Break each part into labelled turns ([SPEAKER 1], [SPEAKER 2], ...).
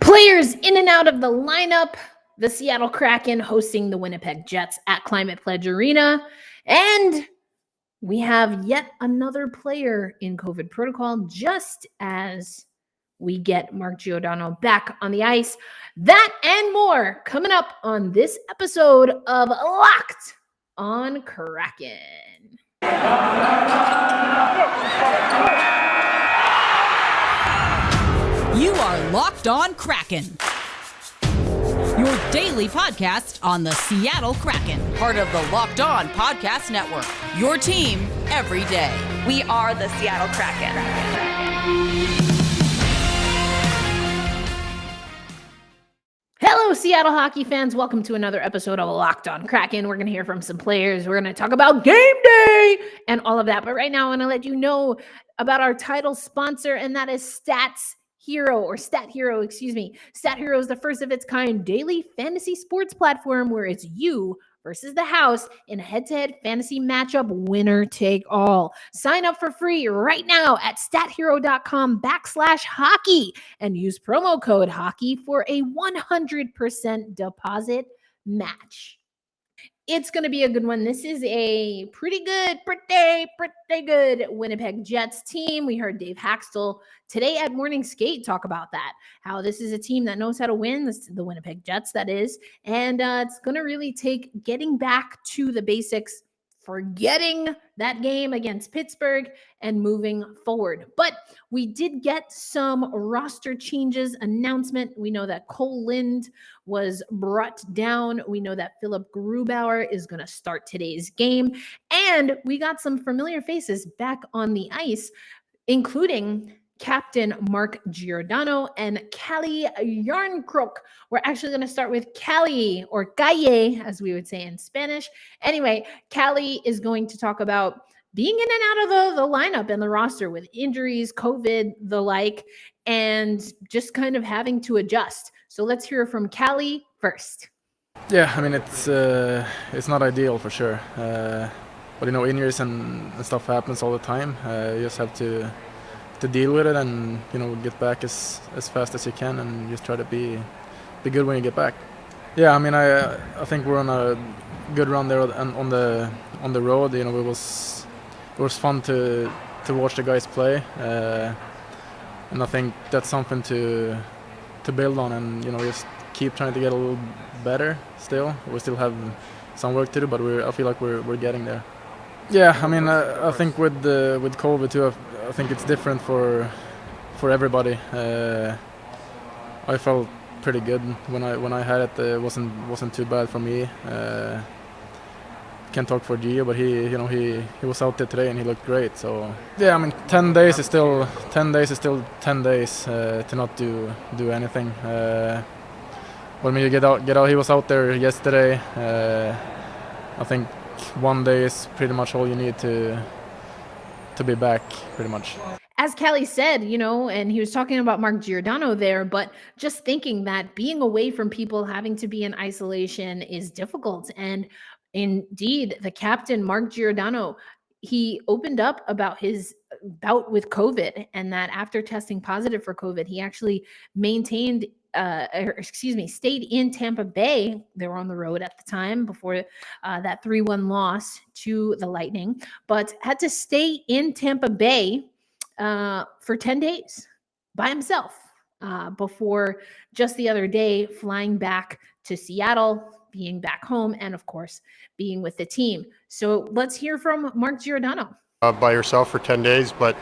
[SPEAKER 1] Players in and out of the lineup, the Seattle Kraken hosting the Winnipeg Jets at Climate Pledge Arena. And we have yet another player in COVID protocol just as we get Mark Giordano back on the ice. That and more coming up on this episode of Locked on Kraken.
[SPEAKER 2] You are Locked on Kraken, your daily podcast on the Seattle Kraken, part of the Locked On Podcast Network, your team every day.
[SPEAKER 3] We are the Seattle Kraken.
[SPEAKER 1] Hello, Seattle hockey fans. Welcome to another episode of Locked on Kraken. We're going to hear from some players. We're going to talk about game day and all of that. But right now, I want to let you know about our title sponsor, and that is StatHero. StatHero is the first of its kind daily fantasy sports platform where it's you versus the house in a head-to-head fantasy matchup, winner take all. Sign up for free right now at stathero.com/hockey and use promo code hockey for a 100% deposit match. It's going to be a good one. This is a pretty good Winnipeg Jets team. We heard Dave Haxtell today at Morning Skate talk about that, how this is a team that knows how to win, the Winnipeg Jets, that is. And it's going to really take getting back to the basics, forgetting that game against Pittsburgh and moving forward. But we did get some roster changes announcement. We know that Cole Lind was brought down. We know that Philip Grubauer is going to start today's game. And we got some familiar faces back on the ice, including Captain Mark Giordano and Calle Jarnkrok. We're actually going to start with Calle, or Calle, as we would say in Spanish. Anyway, Calle is going to talk about being in and out of the lineup and the roster with injuries, COVID, the like, and just kind of having to adjust. So let's hear from Calle first.
[SPEAKER 4] Yeah, I mean, it's not ideal for sure. But, injuries and stuff happens all the time. You just have to deal with it and get back as fast as you can and just try to be good when you get back. Yeah, I mean, I think we're on a good run there on the road. It was fun to watch the guys play, and I think that's something to build on and just keep trying to get a little better. Still, we still have some work to do, but I feel like we're getting there. Yeah, I mean, I think with COVID too, I think it's different for everybody. I felt pretty good when I had it. It wasn't too bad for me. Can't talk for Gio, but he was out there today and he looked great. So yeah, I mean, 10 days is still 10 days to not do anything. When you get out, he was out there yesterday. I think 1 day is pretty much all you need to be back, pretty much.
[SPEAKER 1] As Calle said, and he was talking about Mark Giordano there, but just thinking that being away from people, having to be in isolation is difficult. And indeed, the captain, Mark Giordano, he opened up about his bout with COVID and that after testing positive for COVID, he actually stayed in Tampa Bay. They were on the road at the time before that 3-1 loss to the Lightning, but had to stay in Tampa Bay for 10 days by himself before just the other day flying back to Seattle, being back home, and of course, being with the team. So let's hear from Mark Giordano.
[SPEAKER 5] By yourself for 10 days, but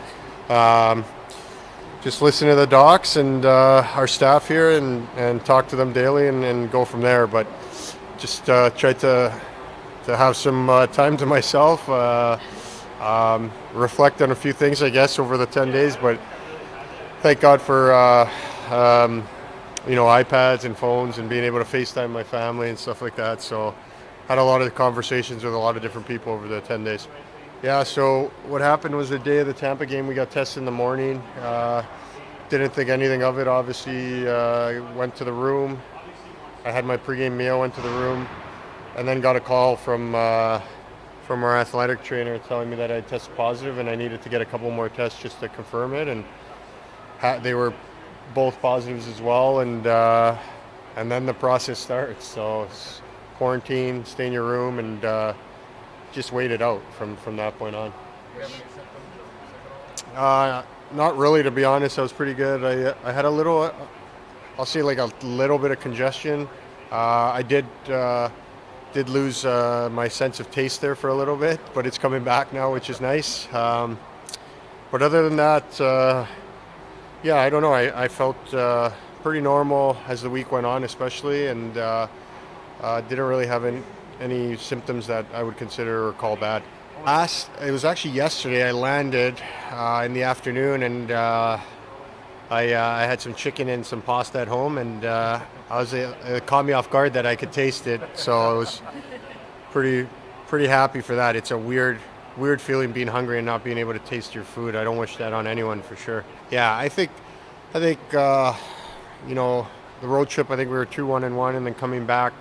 [SPEAKER 5] just listen to the docs and our staff here and talk to them daily and go from there. But just try to have some time to myself, reflect on a few things, I guess, over the 10 days. But thank God for iPads and phones and being able to FaceTime my family and stuff like that. So had a lot of conversations with a lot of different people over the 10 days. Yeah, so what happened was the day of the Tampa game, we got tested in the morning. Didn't think anything of it, obviously. Went to the room. I had my pregame meal, went to the room, and then got a call from our athletic trainer telling me that I tested positive and I needed to get a couple more tests just to confirm it. And they were both positives as well, and then the process starts. So it's quarantine, stay in your room, and just wait it out from that point on. Not really, to be honest. I was pretty good. I had a little, I'll say like a little bit of congestion. I did lose my sense of taste there for a little bit, but it's coming back now, which is nice. But other than that, yeah, I don't know. I felt pretty normal as the week went on, especially, and didn't really have any symptoms that I would consider or call bad. It was actually yesterday. I landed in the afternoon, and I had some chicken and some pasta at home, and it caught me off guard that I could taste it. So I was pretty happy for that. It's a weird feeling being hungry and not being able to taste your food. I don't wish that on anyone, for sure. Yeah, I think you know, the road trip, I think we were 2-1-1, and then coming back,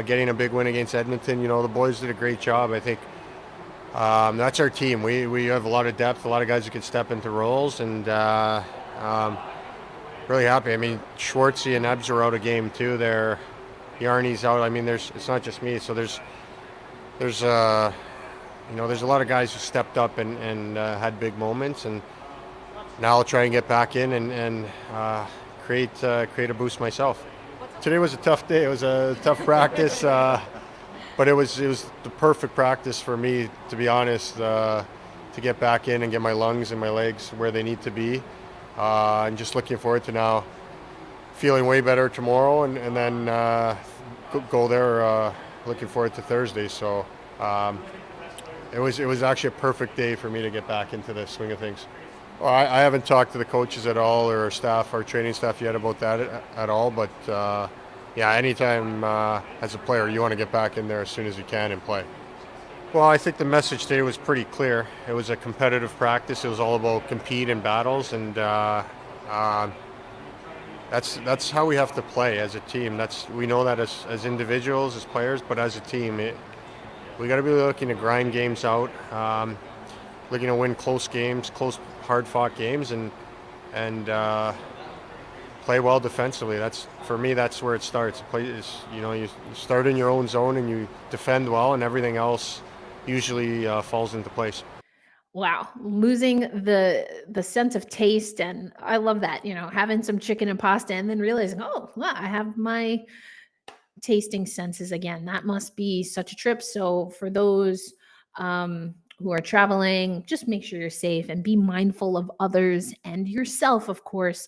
[SPEAKER 5] getting a big win against Edmonton. You know, the boys did a great job. I think that's our team. We have a lot of depth, a lot of guys who can step into roles, and really happy. I mean, Schwartzy and Ebbs are out of game too. Yarny's out. I mean, it's not just me. So there's you know, there's a lot of guys who stepped up and had big moments, and now I'll try and get back in and create a boost myself. Today was a tough day. It was a tough practice, but it was the perfect practice for me, to be honest, to get back in and get my lungs and my legs where they need to be. And just looking forward to now feeling way better tomorrow, and then go there. Looking forward to Thursday. So it was actually a perfect day for me to get back into the swing of things. Well, I haven't talked to the coaches at all, or our training staff yet about that at all. But yeah, anytime as a player, you want to get back in there as soon as you can and play. Well, I think the message today was pretty clear. It was a competitive practice. It was all about compete in battles, and that's how we have to play as a team. We know that as individuals, as players, but as a team, we got to be looking to grind games out, looking to win close games, close, hard-fought games, and play well defensively. For me, that's where it starts. You know, you start in your own zone and you defend well, and everything else usually falls into place.
[SPEAKER 1] Wow, losing the sense of taste, and I love that. You know, having some chicken and pasta, and then realizing, oh, well, I have my tasting senses again. That must be such a trip. So for those who are traveling, just make sure you're safe and be mindful of others and yourself, of course,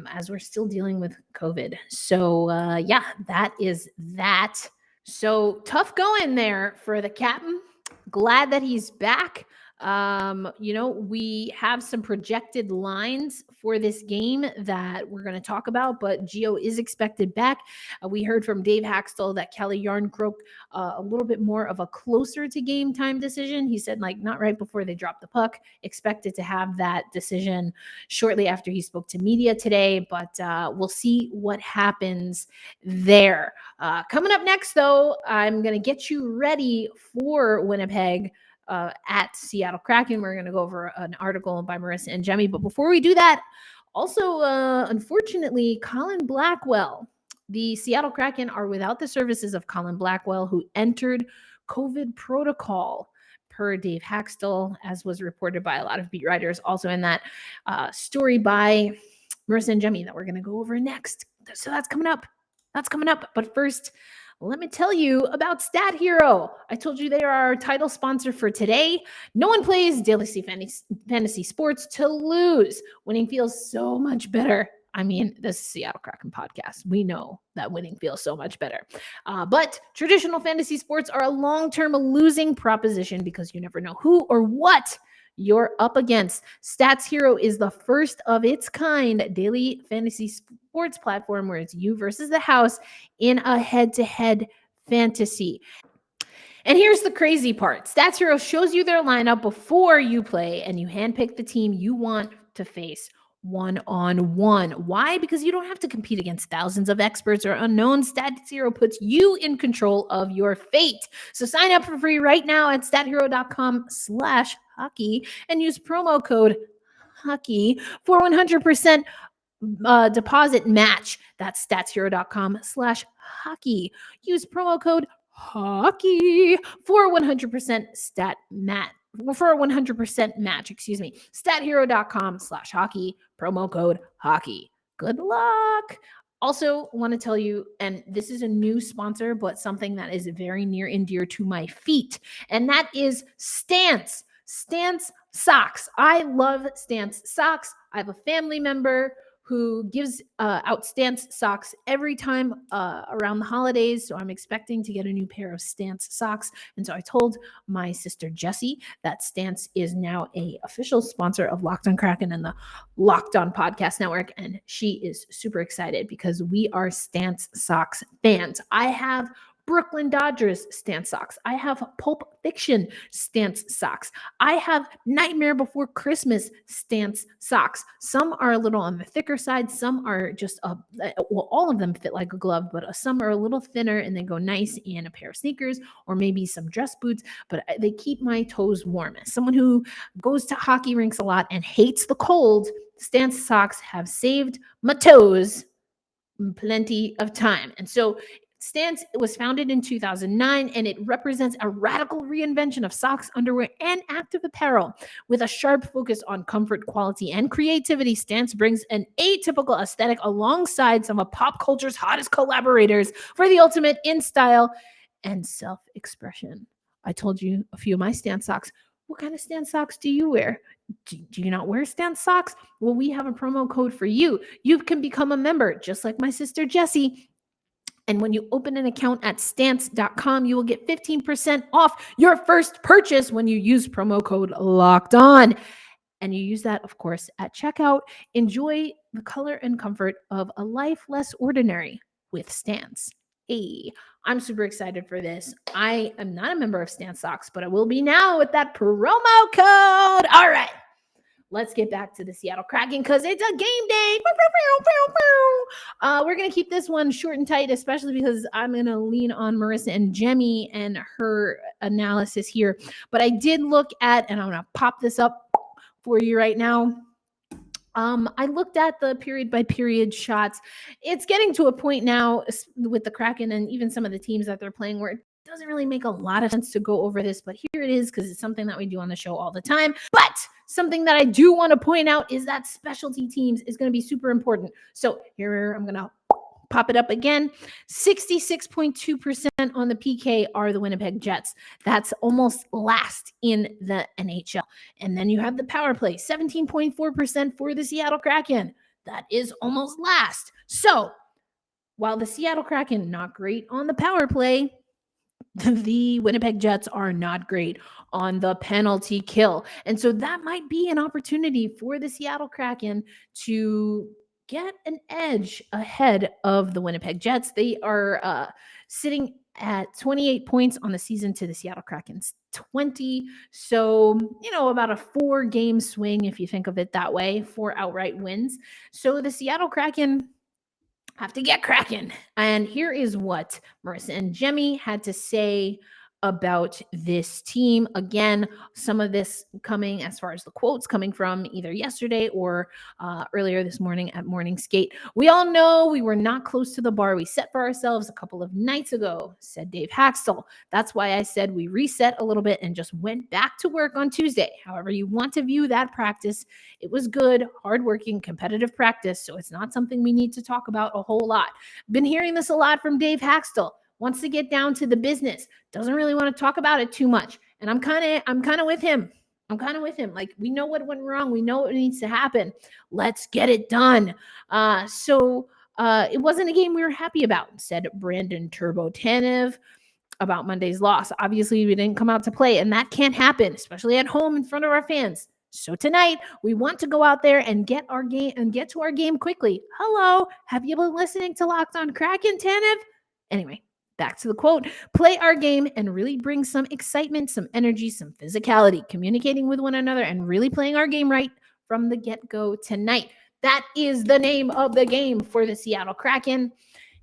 [SPEAKER 1] as we're still dealing with COVID. So yeah, that is that. So tough going there for the captain. Glad that he's back. You know, we have some projected lines for this game that we're going to talk about, but Gio is expected back. We heard from Dave Haxtell that Calle Jarnkrok a little bit more of a closer to game time decision. He said, like, not right before they drop the puck, expected to have that decision shortly after he spoke to media today, but we'll see what happens there. Coming up next, though, I'm going to get you ready for Winnipeg at Seattle Kraken. We're going to go over an article by Marissa and Jemmy. But before we do that, also, unfortunately, Colin Blackwell, the Seattle Kraken are without the services of Colin Blackwell, who entered COVID protocol per Dave Haxtell, as was reported by a lot of beat writers. Also in that story by Marissa and Jemmy that we're going to go over next. So that's coming up. But first, let me tell you about StatHero. I told you they are our title sponsor for today. No one plays daily fantasy sports to lose. Winning feels so much better. I mean, this is Seattle Kraken podcast. We know that winning feels so much better. But traditional fantasy sports are a long-term losing proposition because you never know who or what you're up against. StatHero is the first of its kind daily fantasy sports platform where it's you versus the house in a head-to-head fantasy. And here's the crazy part. StatHero shows you their lineup before you play, and you handpick the team you want to face one-on-one. Why? Because you don't have to compete against thousands of experts or unknowns. StatHero puts you in control of your fate. So sign up for free right now at stathero.com/hockey and use promo code hockey for 100% deposit match. That's StatHero.com/hockey. Use promo code hockey for 100% for a 100% match, StatHero.com/hockey, promo code hockey. Good luck. Also, want to tell you, and this is a new sponsor, but something that is very near and dear to my feet, and that is Stance. Stance socks. I love Stance socks. I have a family member who gives out Stance socks every time around the holidays. So I'm expecting to get a new pair of Stance socks. And so I told my sister Jessie that Stance is now an official sponsor of Locked On Kraken and the Locked On Podcast Network. And she is super excited because we are Stance socks fans. I have Brooklyn Dodgers Stance socks. I have Pulp Fiction Stance socks. I have Nightmare Before Christmas Stance socks. Some are a little on the thicker side. Some are just, all of them fit like a glove, but some are a little thinner and they go nice in a pair of sneakers or maybe some dress boots, but they keep my toes warm. As someone who goes to hockey rinks a lot and hates the cold, Stance socks have saved my toes plenty of time. And so Stance was founded in 2009, and it represents a radical reinvention of socks, underwear, and active apparel. With a sharp focus on comfort, quality, and creativity, Stance brings an atypical aesthetic alongside some of pop culture's hottest collaborators for the ultimate in style and self-expression. I told you a few of my Stance socks. What kind of Stance socks do you wear? Do you not wear Stance socks? Well, we have a promo code for you. You can become a member, just like my sister Jessie. And when you open an account at stance.com, you will get 15% off your first purchase when you use promo code Locked On. And you use that, of course, at checkout. Enjoy the color and comfort of a life less ordinary with Stance. Hey, I'm super excited for this. I am not a member of Stance Socks, but I will be now with that promo code. All right. Let's get back to the Seattle Kraken because it's a game day. We're going to keep this one short and tight, especially because I'm going to lean on Marissa and Jemmy and her analysis here. But I did look at, and I'm going to pop this up for you right now. I looked at the period by period shots. It's getting to a point now with the Kraken and even some of the teams that they're playing where it doesn't really make a lot of sense to go over this, but here it is because it's something that we do on the show all the time. But something that I do want to point out is that specialty teams is going to be super important. So here I'm going to pop it up again. 66.2% on the PK are the Winnipeg Jets. That's almost last in the NHL. And then you have the power play, 17.4% for the Seattle Kraken. That is almost last. So while the Seattle Kraken not great on the power play, the Winnipeg Jets are not great on the penalty kill. And so that might be an opportunity for the Seattle Kraken to get an edge ahead of the Winnipeg Jets. They are sitting at 28 points on the season to the Seattle Kraken's 20. So, about a 4-game swing, if you think of it that way, 4 outright wins. So the Seattle Kraken have to get cracking. And here is what Marissa and Jemmy had to say about this team. Again, some of this coming as far as the quotes coming from either yesterday or earlier this morning at Morning Skate. We all know we were not close to the bar we set for ourselves a couple of nights ago, said Dave Haxtell. That's why I said we reset a little bit and just went back to work on Tuesday. However you want to view that practice, it was good, hardworking, competitive practice, so it's not something we need to talk about a whole lot. Been hearing this a lot from Dave Haxtell. Wants to get down to the business, doesn't really want to talk about it too much. And I'm kind of with him. Like, we know what went wrong. We know what needs to happen. Let's get it done. So it wasn't a game we were happy about, said Brandon Turbo Tanev about Monday's loss. Obviously, we didn't come out to play, and that can't happen, especially at home in front of our fans. So tonight, we want to go out there and get to our game quickly. Hello, have you been listening to Locked On Kraken, Tanev? Anyway, back to the quote, play our game and really bring some excitement, some energy, some physicality, communicating with one another and really playing our game right from the get-go tonight. That is the name of the game for the Seattle Kraken.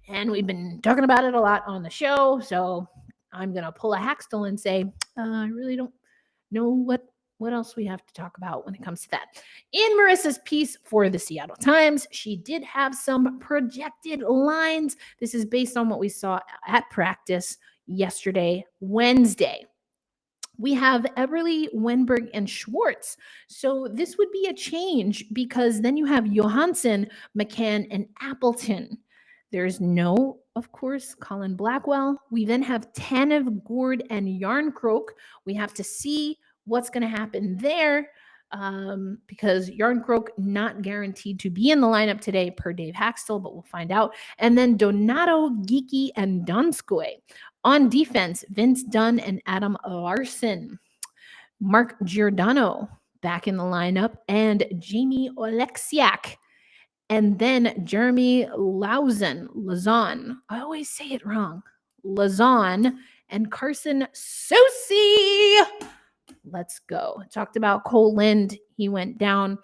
[SPEAKER 1] And we've been talking about it a lot on the show. So I'm going to pull a Haxtell and say, I really don't know what what else we have to talk about when it comes to that? In Marissa's piece for the Seattle Times, she did have some projected lines. This is based on what we saw at practice yesterday, Wednesday. We have Eberle, Wenberg, and Schwartz. So this would be a change because then you have Johansson, McCann, and Appleton. There's no, of course, Colin Blackwell. We then have Tanev, Gourde, and Jarnkrok. We have to see what's going to happen there because Jarnkrok not guaranteed to be in the lineup today per Dave Haxtell, but we'll find out. And then Donato, Geeky, and Donskoy. On defense, Vince Dunn and Adam Larson. Mark Giordano back in the lineup and Jamie Oleksiak. And then Jeremy Lauzon. I always say it wrong. Lauzon and Carson Soucy. Let's go. Talked about Cole Lind. He went down.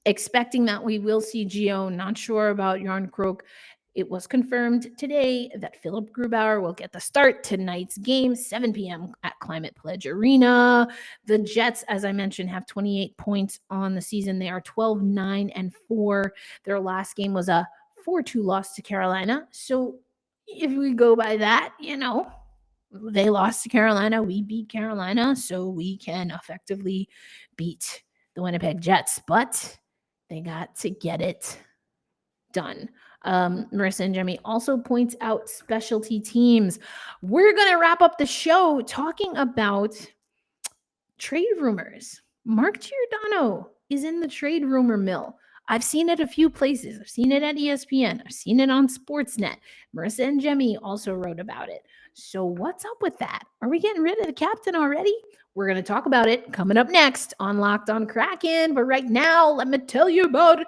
[SPEAKER 1] Expecting that we will see Gio. Not sure about Jarnkrok. It was confirmed today that Philip Grubauer will get the start tonight's game, 7 p.m. at Climate Pledge Arena. The Jets, as I mentioned, have 28 points on the season. They are 12-9-4. Their last game was a 4-2 loss to Carolina. So if we go by that, they lost to Carolina. We beat Carolina, so we can effectively beat the Winnipeg Jets. But they got to get it done. Marissa and Jemmy also points out specialty teams. We're going to wrap up the show talking about trade rumors. Mark Giordano is in the trade rumor mill. I've seen it a few places. I've seen it at ESPN. I've seen it on Sportsnet. Marissa and Jemmy also wrote about it. So what's up with that? Are we getting rid of the captain already? We're going to talk about it coming up next on Locked On Kraken. But right now, let me tell you about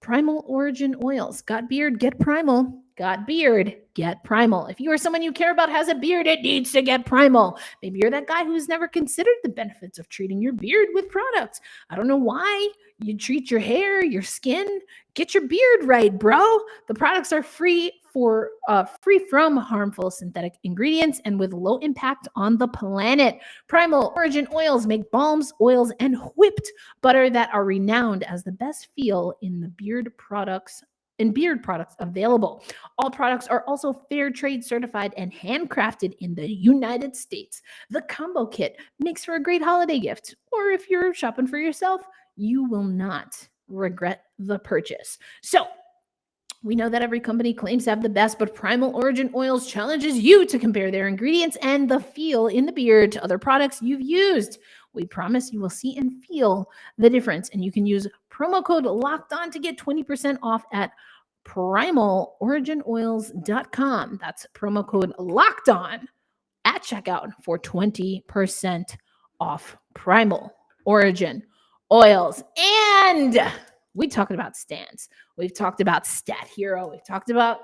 [SPEAKER 1] Primal Origin Oils. Got beard, get Primal. Got beard, get Primal. If you or someone you care about has a beard, it needs to get Primal. Maybe you're that guy who's never considered the benefits of treating your beard with products. I don't know why you treat your hair, your skin. Get your beard right, bro. The products are free from harmful synthetic ingredients and with low impact on the planet. Primal Origin Oils make balms, oils, and whipped butter that are renowned as the best feel in the beard products available. All products are also fair trade certified and handcrafted in the United States. The combo kit makes for a great holiday gift, or if you're shopping for yourself, you will not regret the purchase. So, we know that every company claims to have the best, but Primal Origin Oils challenges you to compare their ingredients and the feel in the beard to other products you've used. We promise you will see and feel the difference, and you can use promo code LOCKEDON to get 20% off at primaloriginoils.com. That's promo code LOCKEDON at checkout for 20% off Primal Origin Oils. And we talked about stands. We've talked about StatHero. We've talked about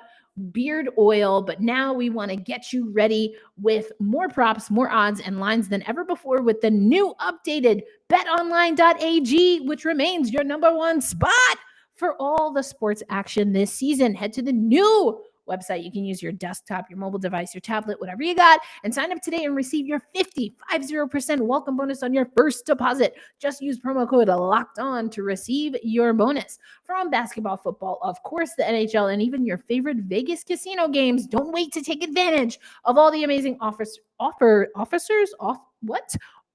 [SPEAKER 1] beard oil, but now we want to get you ready with more props, more odds, and lines than ever before with the new updated BetOnline.ag, which remains your number one spot for all the sports action this season. Head to the new website. You can use your desktop, your mobile device, your tablet, whatever you got, and sign up today and receive your 50% welcome bonus on your first deposit. Just use promo code LOCKEDON to receive your bonus. From basketball, football, of course, the NHL, and even your favorite Vegas casino games. Don't wait to take advantage of all the amazing offers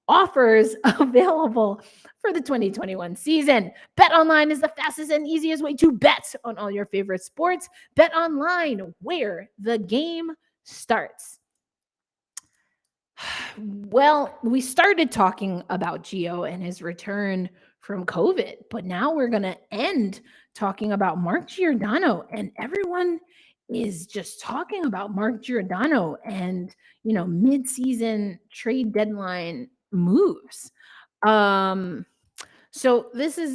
[SPEAKER 1] available for the 2021 season. BetOnline is the fastest and easiest way to bet on all your favorite sports. BetOnline, where the game starts. Well, we started talking about Gio and his return from COVID, but now we're going to end talking about Mark Giordano, and everyone is just talking about Mark Giordano and, mid-season trade deadline moves. So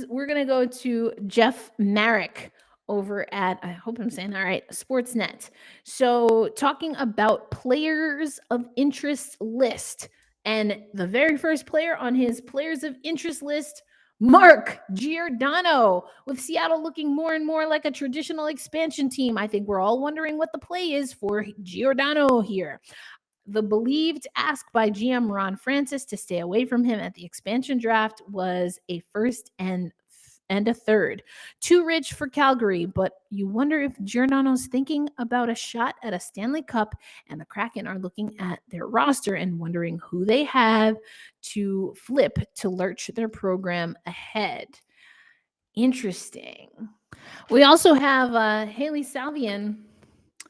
[SPEAKER 1] we're going to go to Jeff Marek over at, I hope I'm saying that right, Sportsnet. So talking about players of interest list, and the very first player on his players of interest list, Mark Giordano, with Seattle looking more and more like a traditional expansion team. I think we're all wondering what the play is for Giordano here. The believed ask by GM Ron Francis to stay away from him at the expansion draft was a first and a third. Too rich for Calgary, but you wonder if Giordano's thinking about a shot at a Stanley Cup, and the Kraken are looking at their roster and wondering who they have to flip to lurch their program ahead. Interesting. We also have Haley Salvian,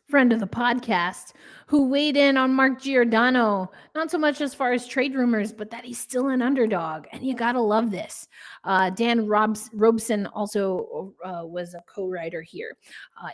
[SPEAKER 1] friend of the podcast, who weighed in on Mark Giordano, not so much as far as trade rumors, but that he's still an underdog. And you got to love this. Dan Robson also was a co-writer here.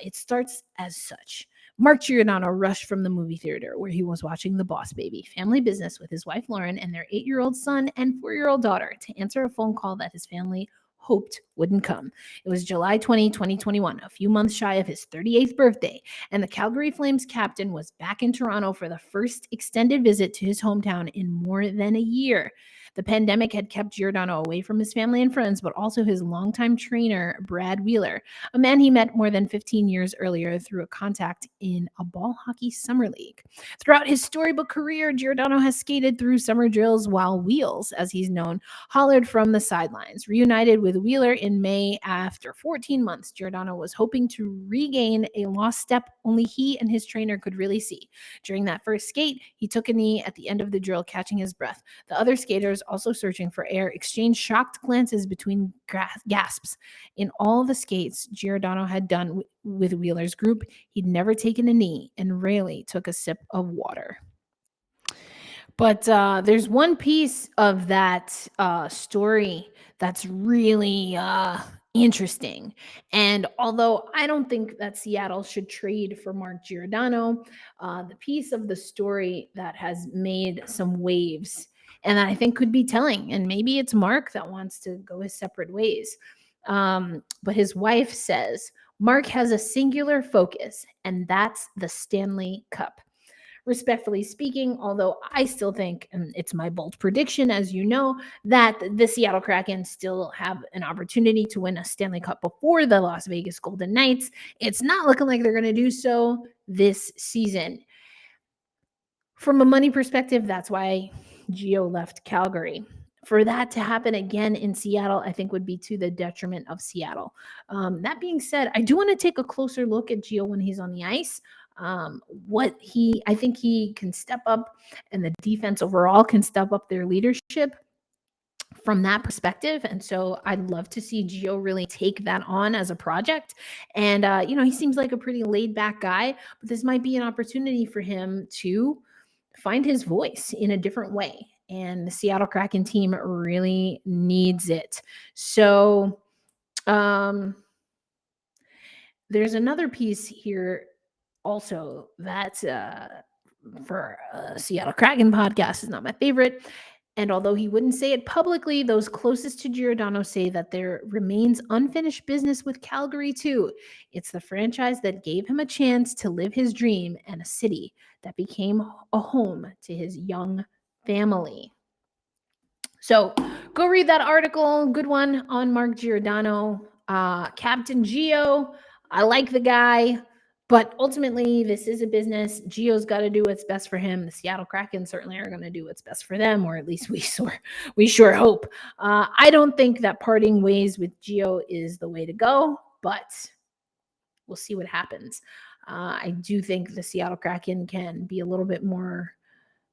[SPEAKER 1] It starts as such. Mark Giordano rushed from the movie theater where he was watching The Boss Baby, family business, with his wife Lauren and their 8-year-old son and 4-year-old daughter to answer a phone call that his family hoped wouldn't come. It was July 20, 2021, a few months shy of his 38th birthday, and the Calgary Flames captain was back in Toronto for the first extended visit to his hometown in more than a year. The pandemic had kept Giordano away from his family and friends, but also his longtime trainer, Brad Wheeler, a man he met more than 15 years earlier through a contact in a ball hockey summer league. Throughout his storybook career, Giordano has skated through summer drills while Wheels, as he's known, hollered from the sidelines. Reunited with Wheeler in May after 14 months, Giordano was hoping to regain a lost step only he and his trainer could really see. During that first skate, he took a knee at the end of the drill, catching his breath. The other skaters, also searching for air, exchanged shocked glances between gasps. In all the skates Giordano had done with Wheeler's group, he'd never taken a knee and rarely took a sip of water. But there's one piece of that story that's really interesting. And although I don't think that Seattle should trade for Mark Giordano, the piece of the story that has made some waves and that I think could be telling, and maybe it's Mark that wants to go his separate ways. But his wife says, Mark has a singular focus, and that's the Stanley Cup. Respectfully speaking, although I still think, and it's my bold prediction, as you know, that the Seattle Kraken still have an opportunity to win a Stanley Cup before the Las Vegas Golden Knights, it's not looking like they're going to do so this season. From a money perspective, that's why Gio left Calgary. For that to happen again in Seattle, I think would be to the detriment of Seattle. That being said, I do want to take a closer look at Gio when he's on the ice. I think he can step up, and the defense overall can step up their leadership from that perspective. And so I'd love to see Gio really take that on as a project. And, he seems like a pretty laid back guy, but this might be an opportunity for him to find his voice in a different way. And the Seattle Kraken team really needs it. So there's another piece here also that for Seattle Kraken podcast is not my favorite. And although he wouldn't say it publicly, those closest to Giordano say that there remains unfinished business with Calgary too. It's the franchise that gave him a chance to live his dream, and a city that became a home to his young family. So go read that article. Good one on Mark Giordano. Captain Gio, I like the guy. But ultimately, this is a business. Gio's got to do what's best for him. The Seattle Kraken certainly are going to do what's best for them, or at least we sure hope. I don't think that parting ways with Gio is the way to go, but we'll see what happens. I do think the Seattle Kraken can be a little bit more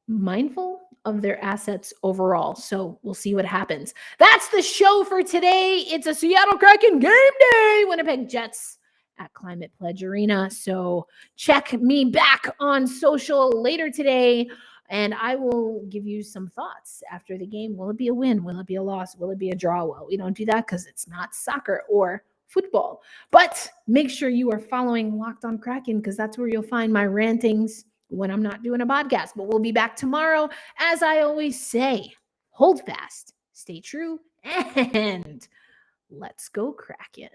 [SPEAKER 1] mindful of their assets overall. So we'll see what happens. That's the show for today. It's a Seattle Kraken game day. Winnipeg Jets at Climate Pledge Arena. So check me back on social later today, and I will give you some thoughts after the game. Will it be a win? Will it be a loss? Will it be a draw? Well, we don't do that because it's not soccer or football. But make sure you are following Locked On Kraken, because that's where you'll find my rantings when I'm not doing a podcast. But we'll be back tomorrow. As I always say, hold fast, stay true, and let's go Kraken.